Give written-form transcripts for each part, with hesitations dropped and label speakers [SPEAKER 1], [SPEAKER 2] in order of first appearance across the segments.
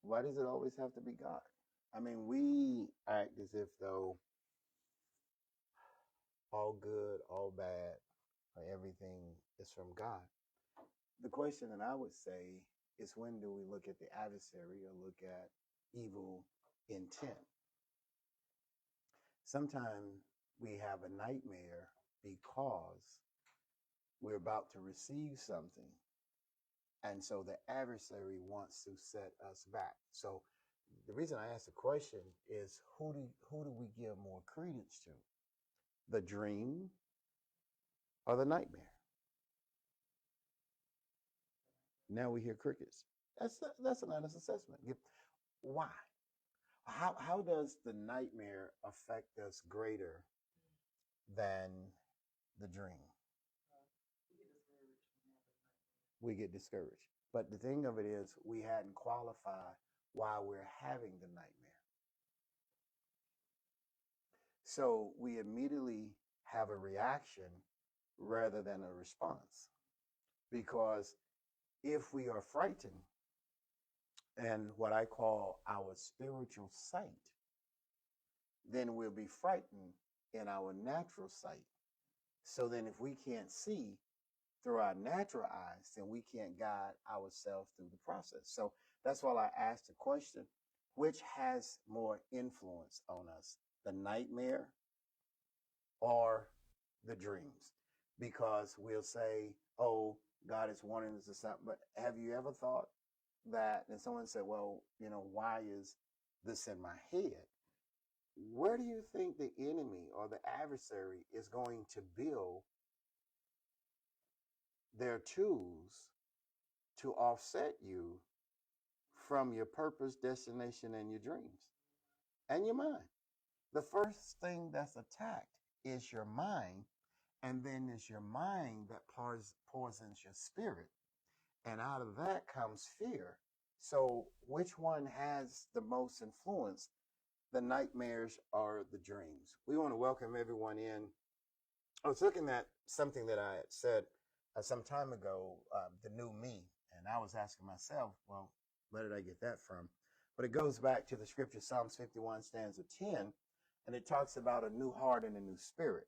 [SPEAKER 1] Why does it always have to be God? I mean, we act as if though all good, all bad, or everything is from God. The question that I would say is, when do we look at the adversary or look at evil intent? Sometimes we have a nightmare because we're about to receive something. And so the adversary wants to set us back. So the reason I ask the question is, who do we give more credence to? The dream or the nightmare? Now we hear crickets. That's an honest assessment. Why? How does the nightmare affect us greater than the dream? We get discouraged. But the thing of it is, we hadn't qualified why we're having the nightmare. So we immediately have a reaction rather than a response. Because if we are frightened, and what I call our spiritual sight, then we'll be frightened in our natural sight. So then if we can't see through our natural eyes, then we can't guide ourselves through the process. So that's why I asked the question, which has more influence on us, the nightmare or the dreams? Because we'll say, oh, God is warning us or something. But have you ever thought that, and someone said, well, why is this in my head? Where do you think the enemy or the adversary is going to build their tools to offset you from your purpose, destination, and your dreams and your mind? The first thing that's attacked is your mind, and then it's your mind that poisons your spirit. And out of that comes fear. So which one has the most influence, the nightmares or the dreams? We want to welcome everyone in. I was looking at something that I had said some time ago, the new me. And I was asking myself, well, where did I get that from? But it goes back to the scripture, Psalms 51, stanza 10, and it talks about a new heart and a new spirit.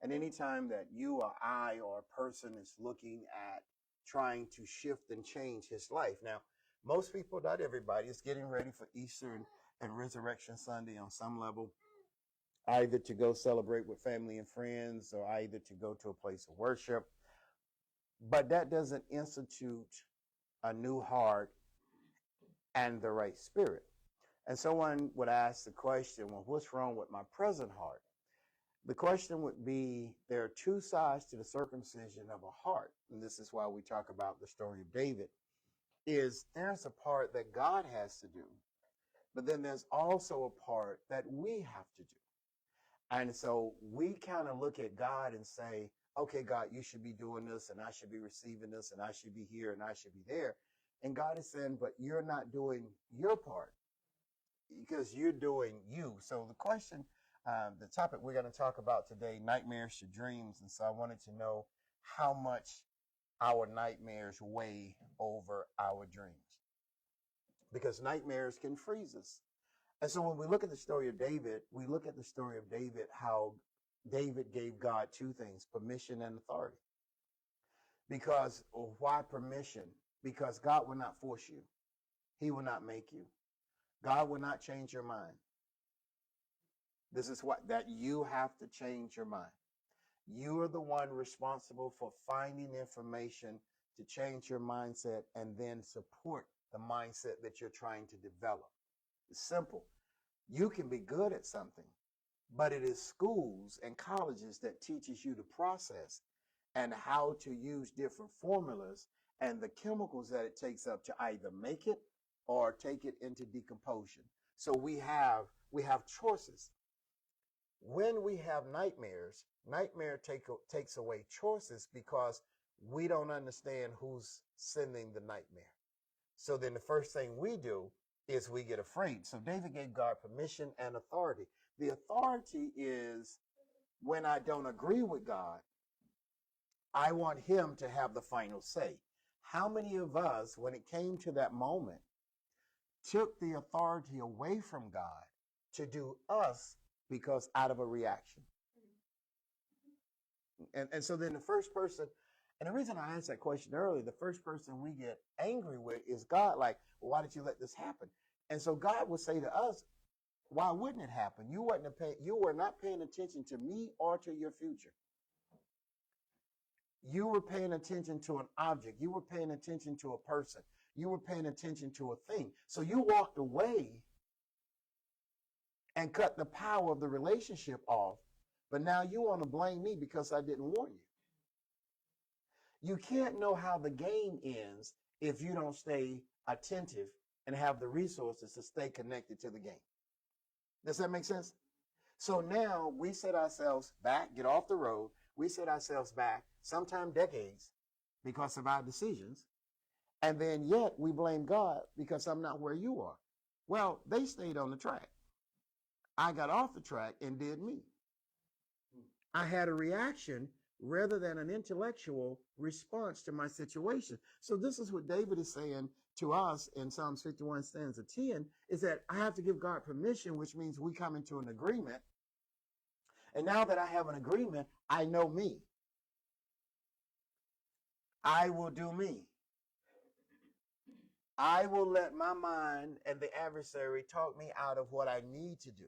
[SPEAKER 1] And anytime that you or I or a person is looking at trying to shift and change his life. Now, most people, not everybody, is getting ready for Easter and Resurrection Sunday on some level, either to go celebrate with family and friends or either to go to a place of worship. But that doesn't institute a new heart and the right spirit. And someone would ask the question, well, what's wrong with my present heart? The question would be, there are two sides to the circumcision of a heart. And this is why we talk about the story of David, is there's a part that God has to do, but then there's also a part that we have to do. And so we kind of look at God and say, okay, God, you should be doing this, and I should be receiving this, and I should be here, and I should be there. And God is saying, but you're not doing your part because you're doing you. So the question, the topic we're going to talk about today, nightmares to dreams. And so I wanted to know how much our nightmares weigh over our dreams, because nightmares can freeze us. And so when we look at the story of David, we look at the story of David, how David gave God two things, permission and authority. Because why permission? Because God will not force you. He will not make you. God will not change your mind. This is what that you have to change your mind. You are the one responsible for finding information to change your mindset and then support the mindset that you're trying to develop. It's simple. You can be good at something, but it is schools and colleges that teaches you the process and how to use different formulas and the chemicals that it takes up to either make it or take it into decomposition. So we have choices. When we have nightmares, takes away choices because we don't understand who's sending the nightmare. So then the first thing we do is we get afraid. So David gave God permission and authority. The authority is when I don't agree with God, I want him to have the final say. How many of us, when it came to that moment took the authority away from God to do us because out of a reaction. And so then the first person, and the reason I asked that question earlier, the first person we get angry with is God. Like, well, why did you let this happen? And so God would say to us, why wouldn't it happen? You were not paying attention to me or to your future. You were paying attention to an object. You were paying attention to a person. You were paying attention to a thing. So you walked away and cut the power of the relationship off. But now you want to blame me because I didn't warn you. You can't know how the game ends if you don't stay attentive and have the resources to stay connected to the game. Does that make sense? So now we set ourselves back, get off the road. We set ourselves back, sometime decades, because of our decisions. And then yet we blame God because I'm not where you are. Well, they stayed on the track. I got off the track and did me. I had a reaction rather than an intellectual response to my situation. So this is what David is saying to us in Psalms 51 stanza 10, is that I have to give God permission, which means we come into an agreement. And now that I have an agreement, I know me. I will do me. I will let my mind and the adversary talk me out of what I need to do.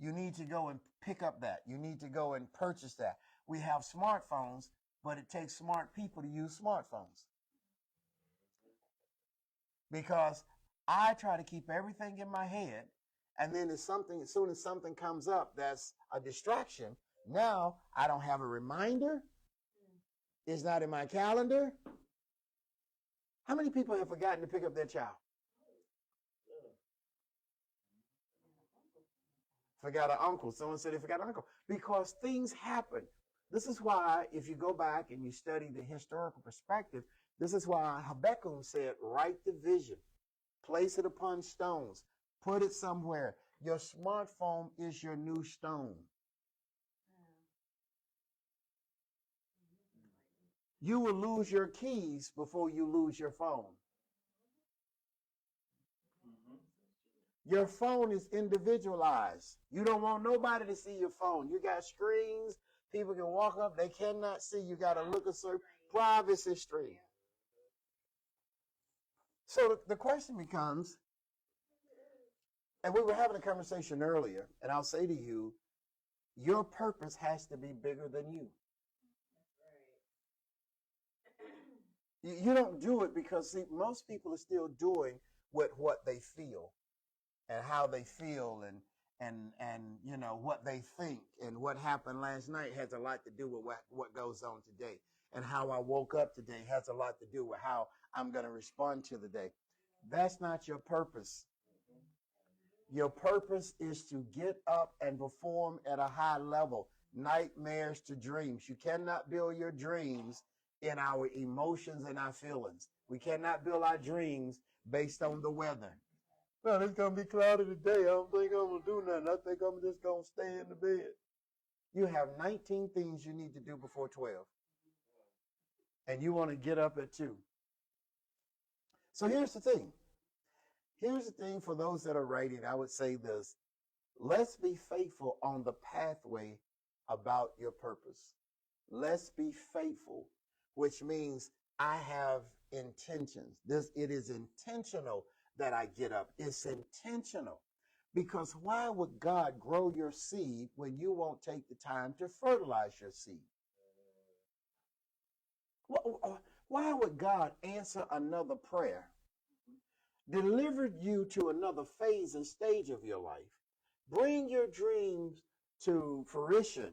[SPEAKER 1] You need to go and pick up that. You need to go and purchase that. We have smartphones, but it takes smart people to use smartphones. Because I try to keep everything in my head, and then as soon as something comes up that's a distraction, now I don't have a reminder. It's not in my calendar. How many people have forgotten to pick up their child? Forgot an uncle. Someone said they forgot an uncle. Because things happen. This is why, if you go back and you study the historical perspective, this is why Habakkuk said, write the vision, place it upon stones, put it somewhere. Your smartphone is your new stone. You will lose your keys before you lose your phone. Your phone is individualized. You don't want nobody to see your phone. You got screens. People can walk up. They cannot see. You got to look at certain privacy stream. So the question becomes, and we were having a conversation earlier, and I'll say to you, your purpose has to be bigger than you. You don't do it because, see, most people are still doing with what they feel and how they feel and you know what they think, and what happened last night has a lot to do with what goes on today, and how I woke up today has a lot to do with how I'm going to respond to the day. That's not your purpose. Your purpose is to get up and perform at a high level. Nightmares to dreams. You cannot build your dreams in our emotions and our feelings. We cannot build our dreams based on the weather. Well, it's going to be cloudy today. I don't think I'm going to do nothing. I think I'm just going to stay in the bed. You have 19 things you need to do before 12. And you want to get up at 2. So here's the thing. Here's the thing for those that are writing. I would say this. Let's be faithful on the pathway about your purpose. Let's be faithful, which means I have intentions. It is intentional that I get up. It's intentional. Because why would God grow your seed when you won't take the time to fertilize your seed? Why would God answer another prayer, deliver you to another phase and stage of your life, bring your dreams to fruition,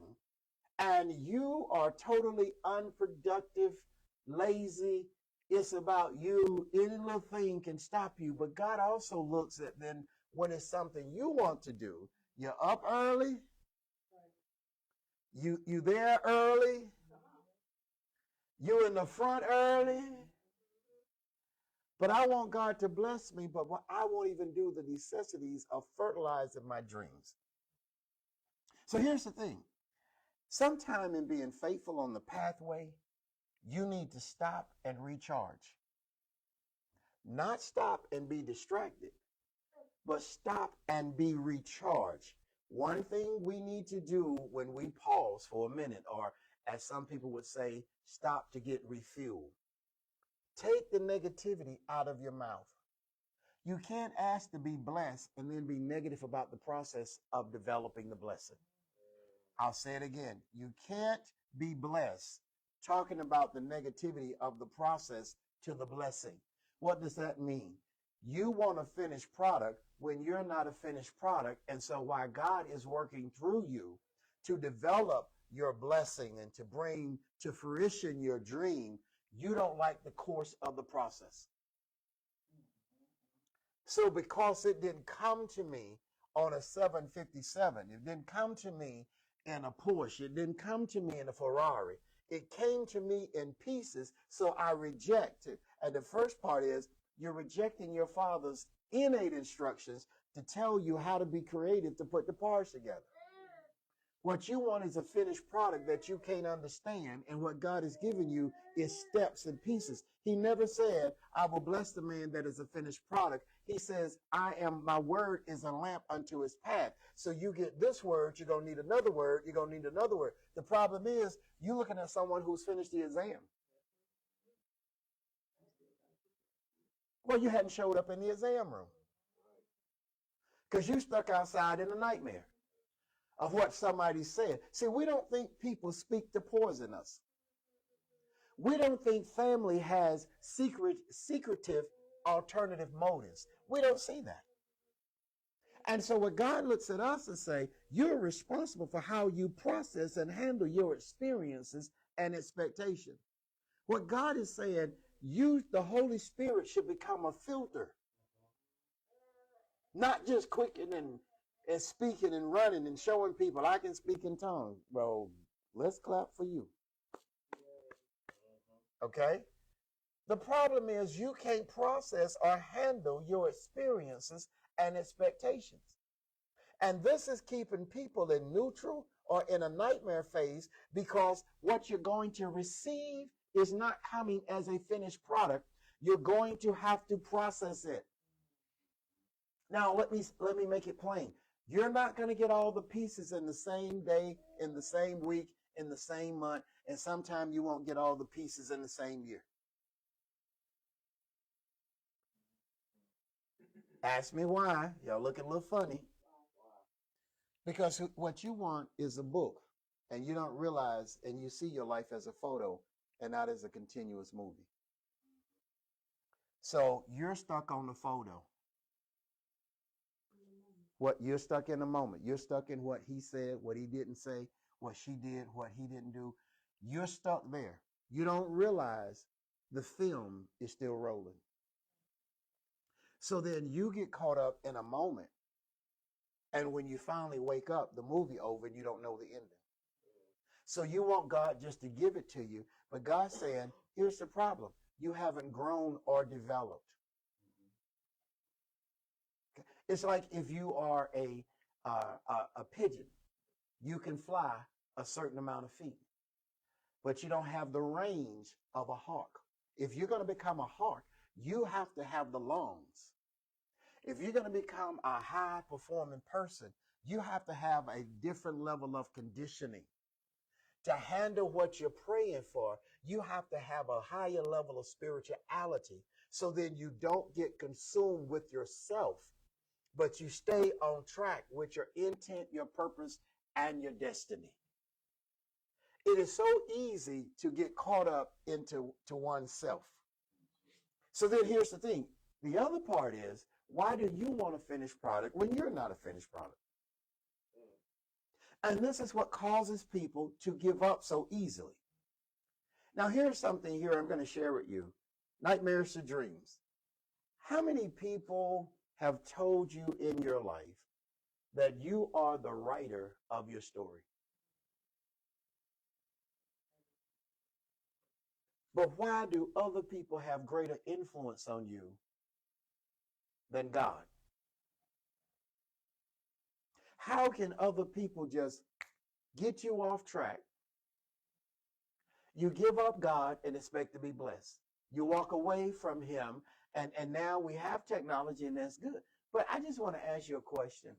[SPEAKER 1] and you are totally unproductive, lazy? It's about you. Any little thing can stop you. But God also looks at then when it's something you want to do. You're up early. You there early. You in the front early. But I want God to bless me, but I won't even do the necessities of fertilizing my dreams. So here's the thing. Sometime in being faithful on the pathway, you need to stop and recharge. Not stop and be distracted, but stop and be recharged. One thing we need to do when we pause for a minute, or as some people would say, stop to get refueled. Take the negativity out of your mouth. You can't ask to be blessed and then be negative about the process of developing the blessing. I'll say it again. You can't be blessed talking about the negativity of the process to the blessing. What does that mean? You want a finished product when you're not a finished product. And so while God is working through you to develop your blessing and to bring to fruition your dream, you don't like the course of the process. So because it didn't come to me on a 757, it didn't come to me in a Porsche, it didn't come to me in a Ferrari, it came to me in pieces, so I reject it. And the first part is you're rejecting your father's innate instructions to tell you how to be creative to put the parts together. What you want is a finished product that you can't understand, and what God has given you is steps and pieces. He never said, I will bless the man that is a finished product. He says, my word is a lamp unto his path. So you get this word, you're going to need another word, you're going to need another word. The problem is, you're looking at someone who's finished the exam. Well, you hadn't showed up in the exam room because you stuck outside in a nightmare of what somebody said. See, we don't think people speak to poison us. We don't think family has secretive alternative motives. We don't see that. And so what God looks at us and say, you're responsible for how you process and handle your experiences and expectations. What God is saying, the Holy Spirit should become a filter. Not just quickening and speaking and running and showing people I can speak in tongues. Well, let's clap for you. Okay? The problem is you can't process or handle your experiences and expectations. And this is keeping people in neutral or in a nightmare phase, because what you're going to receive is not coming as a finished product. You're going to have to process it. Now, let me make it plain. You're not going to get all the pieces in the same day, in the same week, in the same month, and sometime you won't get all the pieces in the same year. Ask me why. Y'all looking a little funny. Because what you want is a book, and you don't realize, and you see your life as a photo and not as a continuous movie. So you're stuck on the photo. What you're stuck in the moment. You're stuck in what he said, what he didn't say, what she did, what he didn't do. You're stuck there. You don't realize the film is still rolling. So then you get caught up in a moment. And when you finally wake up, the movie over and you don't know the ending. So you want God just to give it to you. But God's saying, here's the problem. You haven't grown or developed. It's like if you are a pigeon, you can fly a certain amount of feet, but you don't have the range of a hawk. If you're going to become a hawk, you have to have the lungs. If you're going to become a high-performing person, you have to have a different level of conditioning. To handle what you're praying for, you have to have a higher level of spirituality, so then you don't get consumed with yourself, but you stay on track with your intent, your purpose, and your destiny. It is so easy to get caught up into oneself. So then here's the thing. The other part is, why do you want a finished product when you're not a finished product? And this is what causes people to give up so easily. Now, here's something here I'm going to share with you. Nightmares to dreams. How many people have told you in your life that you are the writer of your story? But why do other people have greater influence on you than God? How can other people just get you off track? You give up God and expect to be blessed. You walk away from him And now we have technology, and that's good. But I just want to ask you a question.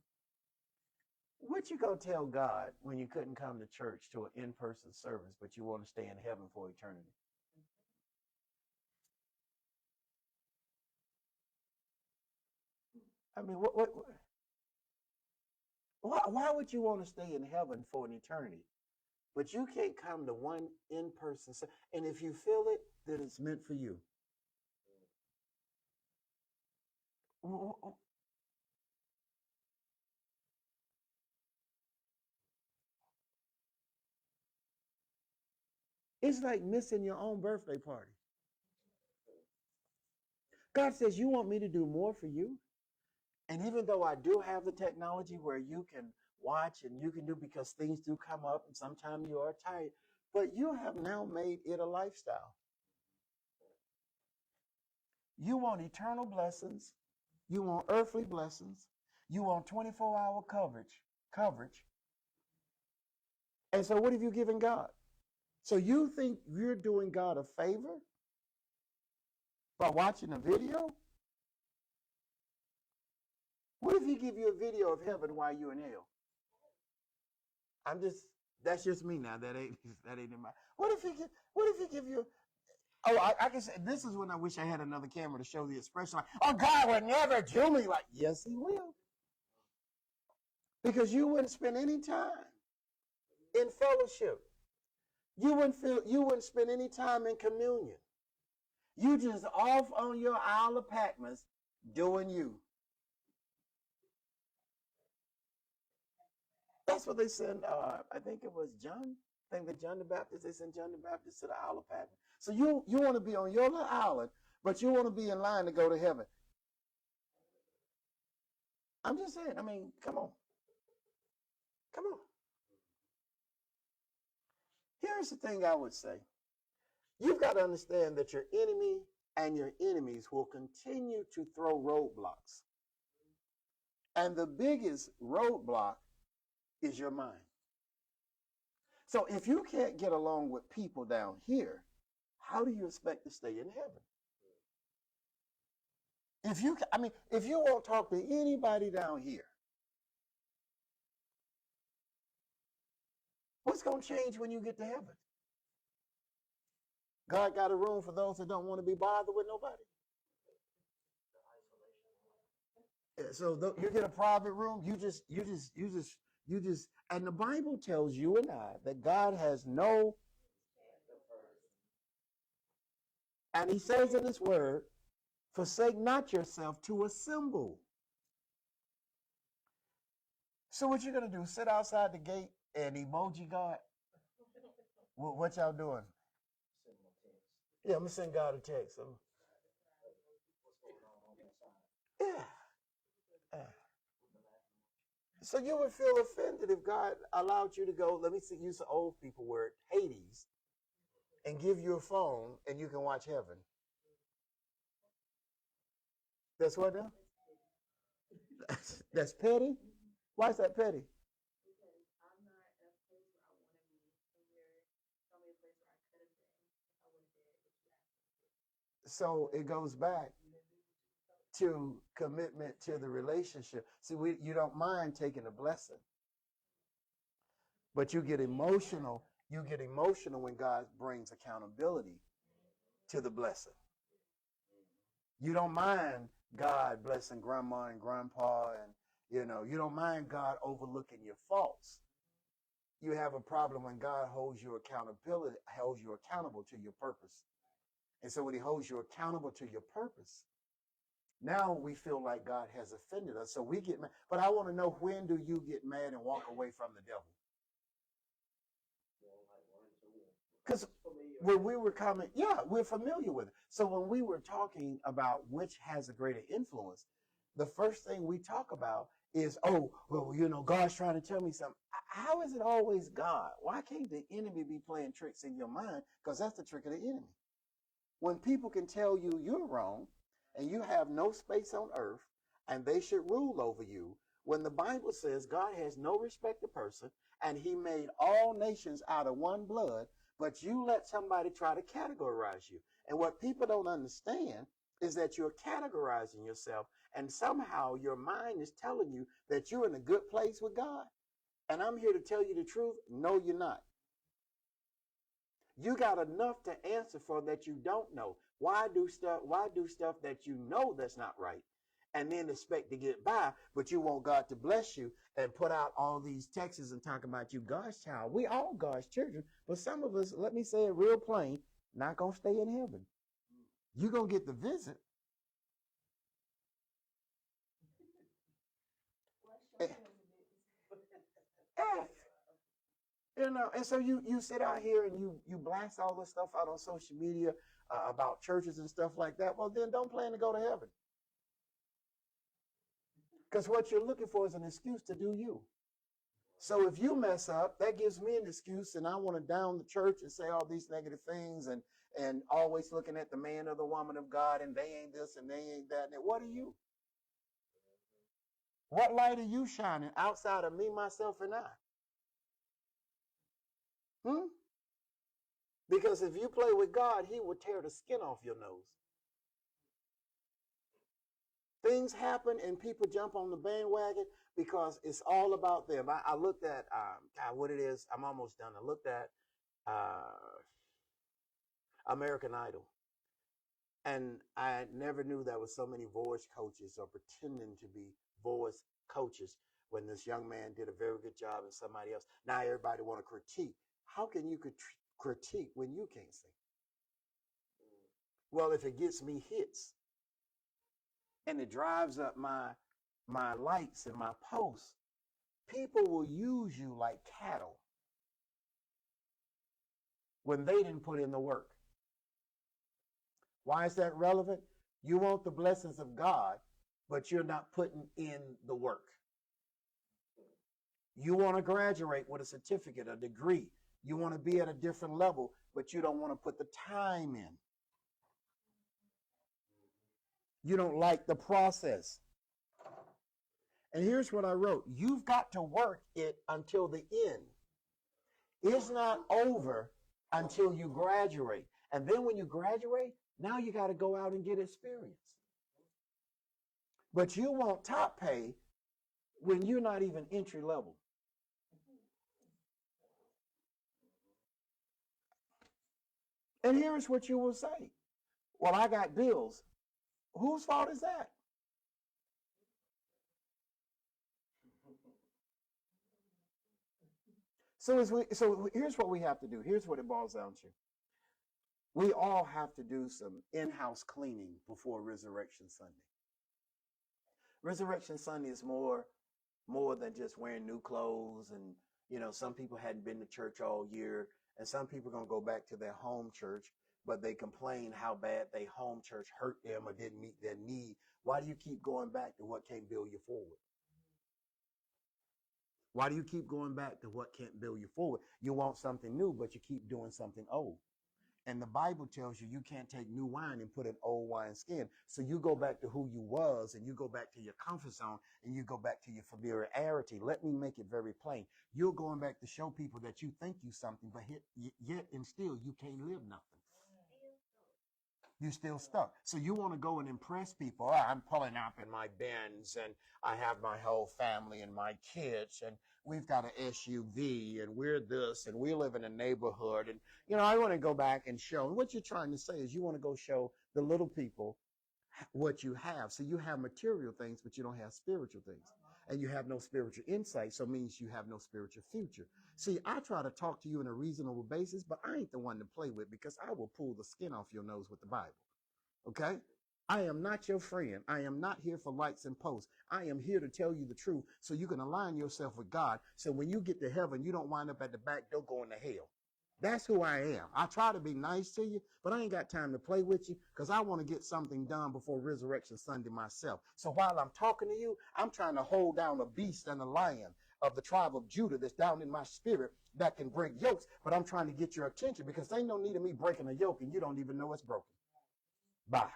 [SPEAKER 1] What you gonna tell God when you couldn't come to church to an in-person service, but you want to stay in heaven for eternity? I mean, why would you want to stay in heaven for an eternity, but you can't come to one in-person service? And if you feel it, then it's meant for you. It's like missing your own birthday party. God says, you want me to do more for you? And even though I do have the technology where you can watch and you can do, because things do come up and sometimes you are tired, but you have now made it a lifestyle. You want eternal blessings. You want earthly blessings. You want 24-hour coverage. And so what have you given God? So you think you're doing God a favor by watching a video? What if he give you a video of heaven while you're in hell? That's just me now. That ain't in my. What if he give you? Oh, I can say this is when I wish I had another camera to show the expression. Like, oh, God would never do me like. Yes, he will. Because you wouldn't spend any time in fellowship. You wouldn't spend any time in communion. You just off on your Isle of Patmos doing you. That's what they sent. I think it was John. I think that John the Baptist. They sent John the Baptist to the Isle of Patmos. So you want to be on your little island, but you want to be in line to go to heaven. I'm just saying. I mean, come on, come on. Here's the thing I would say. You've got to understand that your enemy and your enemies will continue to throw roadblocks. And the biggest roadblock is your mind. So if you can't get along with people down here, how do you expect to stay in heaven? If you won't talk to anybody down here, what's going to change when you get to heaven? God got a room for those that don't want to be bothered with nobody. So you get a private room. And the Bible tells you and I that God has no. And he says in his word, forsake not yourself to assemble. So what you're going to do, sit outside the gate and emoji God? What y'all doing? Yeah, I'm going to send God a text. Yeah. Yeah. So you would feel offended if God allowed you to go, let me use the old people word, Hades, and give you a phone and you can watch heaven. That's what now? That's petty? Why is that petty? So it goes back to commitment to the relationship. See, you don't mind taking a blessing, but you get emotional. You get emotional when God brings accountability to the blessing. You don't mind God blessing grandma and grandpa, and you don't mind God overlooking your faults. You have a problem when God holds you accountable to your purpose. And so when he holds you accountable to your purpose, now we feel like God has offended us. So we get mad. But I want to know, when do you get mad and walk away from the devil? Because when we were coming, yeah, we're familiar with it. So when we were talking about which has a greater influence, the first thing we talk about is, oh, well, God's trying to tell me something. How is it always God? Why can't the enemy be playing tricks in your mind? Because that's the trick of the enemy. When people can tell you you're wrong and you have no space on earth and they should rule over you, when the Bible says God has no respect of person and he made all nations out of one blood, but you let somebody try to categorize you. And what people don't understand is that you're categorizing yourself, and somehow your mind is telling you that you're in a good place with God. And I'm here to tell you the truth. No, you're not. You got enough to answer for that you don't know. Why do stuff that you know that's not right, and then expect to get by, but you want God to bless you and put out all these texts and talk about you God's child. We all God's children, but some of us, let me say it real plain, not gonna stay in heaven. You're gonna get the visit. And so you sit out here and you blast all this stuff out on social media about churches and stuff like that. Well, then don't plan to go to heaven. Because what you're looking for is an excuse to do you. So if you mess up, that gives me an excuse, and I want to down the church and say all these negative things and always looking at the man or the woman of God, and they ain't this and they ain't that. And what are you? What light are you shining outside of me, myself, and I? Because if you play with God, he will tear the skin off your nose. Things happen and people jump on the bandwagon because it's all about them. I looked at what it is. I'm almost done. I looked at American Idol, and I never knew there was so many voice coaches or pretending to be voice coaches when this young man did a very good job and somebody else. Now everybody want to critique. How can you critique when you can't sing? Well, if it gets me hits and it drives up my likes and my posts, people will use you like cattle when they didn't put in the work. Why is that relevant? You want the blessings of God, but you're not putting in the work. You want to graduate with a certificate, a degree. You want to be at a different level, but you don't want to put the time in. You don't like the process. And here's what I wrote. You've got to work it until the end. It's not over until you graduate. And then when you graduate, now you got to go out and get experience. But you want top pay when you're not even entry level. And here's what you will say. Well, I got bills. Whose fault is that? So here's what we have to do. Here's what it boils down to. We all have to do some in-house cleaning before Resurrection Sunday. Resurrection Sunday is more than just wearing new clothes, and some people hadn't been to church all year, and some people are going to go back to their home church, but they complain how bad their home church hurt them or didn't meet their need. Why do you keep going back to what can't build you forward? Why do you keep going back to what can't build you forward? You want something new, but you keep doing something old. And the Bible tells you can't take new wine and put in old wine skin. So you go back to who you was, and you go back to your comfort zone, and you go back to your familiarity. Let me make it very plain. You're going back to show people that you think you something, but yet and still you can't live nothing. You're still stuck. So you want to go and impress people. Oh, I'm pulling up in my Benz, and I have my whole family and my kids, and we've got an SUV, and we're this, and we live in a neighborhood. And, I want to go back and show. And what you're trying to say is you want to go show the little people what you have. So you have material things, but you don't have spiritual things. And you have no spiritual insight, so it means you have no spiritual future. See, I try to talk to you on a reasonable basis, but I ain't the one to play with, because I will pull the skin off your nose with the Bible. Okay? I am not your friend. I am not here for likes and posts. I am here to tell you the truth so you can align yourself with God, so when you get to heaven, you don't wind up at the back door going to hell. That's who I am. I try to be nice to you, but I ain't got time to play with you, because I want to get something done before Resurrection Sunday myself. So while I'm talking to you, I'm trying to hold down a beast and a lion of the tribe of Judah that's down in my spirit that can break yokes, but I'm trying to get your attention, because ain't no need of me breaking a yoke and you don't even know it's broken. Bye.